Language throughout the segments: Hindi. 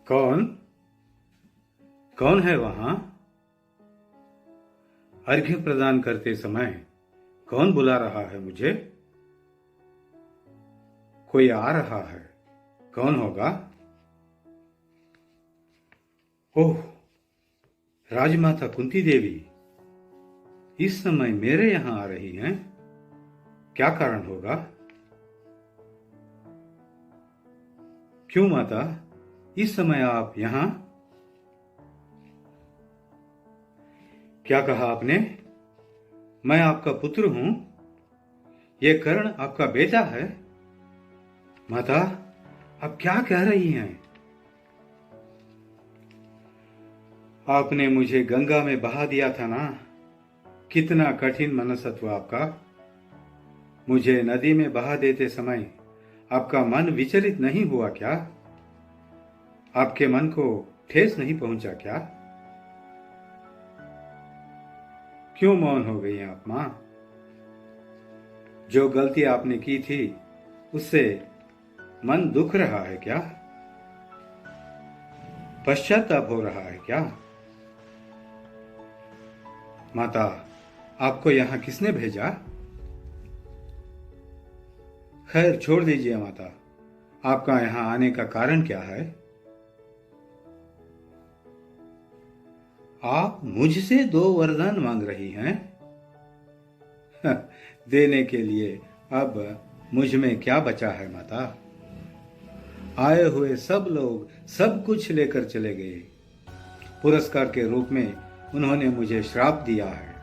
कौन कौन है वहां? अर्घ्य प्रदान करते समय कौन बुला रहा है मुझे? कोई आ रहा है, कौन होगा? ओह, राजमाता कुंती देवी इस समय मेरे यहां आ रही हैं। क्या कारण होगा? क्यों माता, इस समय आप यहां? क्या कहा आपने? मैं आपका पुत्र हूं। यह कर्ण आपका बेटा है। माता, आप क्या कह रही हैं? आपने मुझे गंगा में बहा दिया था ना। कितना कठिन मनस्तत्व आपका। मुझे नदी में बहा देते समय आपका मन विचलित नहीं हुआ क्या? आपके मन को ठेस नहीं पहुंचा क्या? क्यों मौन हो गई आप मां? जो गलती आपने की थी उससे मन दुख रहा है क्या? पश्चाताप हो रहा है क्या? माता, आपको यहां किसने भेजा? खैर छोड़ दीजिए माता, आपका यहां आने का कारण क्या है? आप मुझसे 2 वरदान मांग रही हैं। देने के लिए अब मुझ में क्या बचा है माता? आए हुए सब लोग सब कुछ लेकर चले गए। पुरस्कार के रूप में उन्होंने मुझे श्राप दिया है।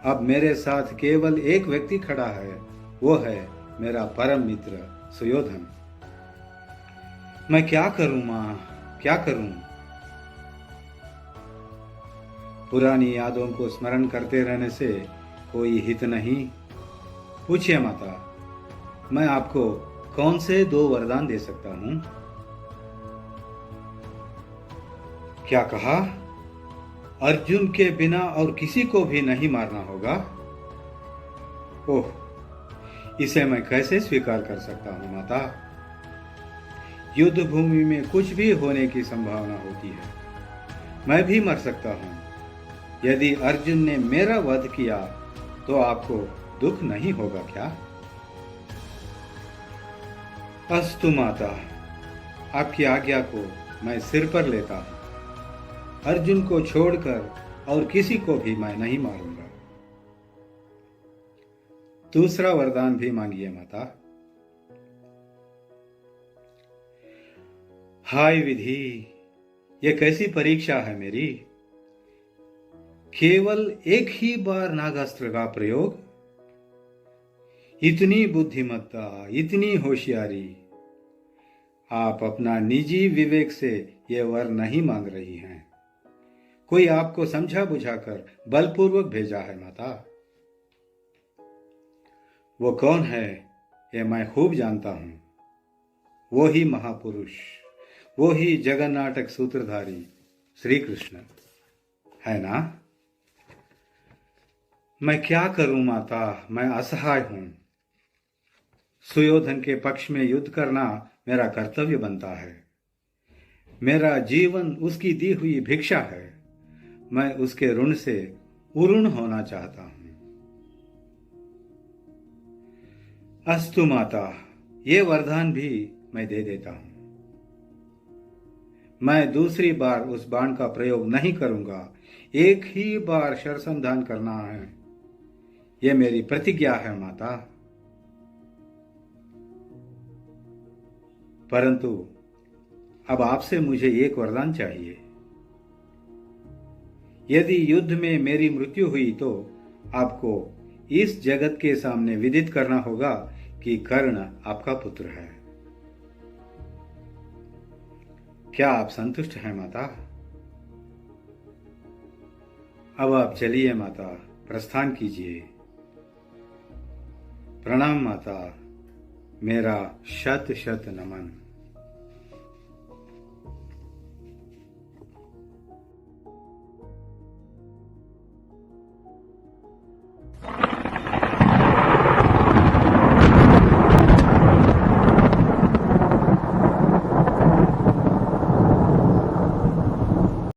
अब मेरे साथ केवल एक व्यक्ति खड़ा है, वो है मेरा परम मित्र सुयोधन। मैं क्या करूं मां, क्या करूं? पुरानी यादों को स्मरण करते रहने से कोई हित नहीं। पूछिए माता, मैं आपको कौन से 2 वरदान दे सकता हूं? क्या कहा? अर्जुन के बिना और किसी को भी नहीं मारना होगा? ओह, इसे मैं कैसे स्वीकार कर सकता हूं माता? युद्ध भूमि में कुछ भी होने की संभावना होती है। मैं भी मर सकता हूं। यदि अर्जुन ने मेरा वध किया तो आपको दुख नहीं होगा क्या? अस्तु माता, आपकी आज्ञा को मैं सिर पर लेता हूं। अर्जुन को छोड़कर और किसी को भी मैं नहीं मारूंगा। दूसरा वरदान भी मांगिए माता। हाय विधि, ये कैसी परीक्षा है मेरी। केवल एक ही बार नागास्त्र का प्रयोग। इतनी बुद्धिमत्ता, इतनी होशियारी। आप अपना निजी विवेक से ये वर नहीं मांग रही हैं। कोई आपको समझा बुझाकर बलपूर्वक भेजा है माता। वो कौन है ये मैं खूब जानता हूं। वो ही महापुरुष, वो ही जगन्नाटक सूत्रधारी श्री कृष्ण है ना? मैं क्या करूं माता, मैं असहाय हूं। सुयोधन के पक्ष में युद्ध करना मेरा कर्तव्य बनता है। मेरा जीवन उसकी दी हुई भिक्षा है। मैं उसके ऋण से उऋण होना चाहता हूं। अस्तु माता, ये वरदान भी मैं दे देता हूं। मैं दूसरी बार उस बाण का प्रयोग नहीं करूंगा। एक ही बार शरसंधान करना है। यह मेरी प्रतिज्ञा है माता। परंतु अब आपसे मुझे एक वरदान चाहिए। यदि युद्ध में मेरी मृत्यु हुई तो आपको इस जगत के सामने विदित करना होगा कि कर्ण आपका पुत्र है। क्या आप संतुष्ट हैं माता? अब आप चलिए माता, प्रस्थान कीजिए। प्रणाम माता, मेरा शत शत नमन।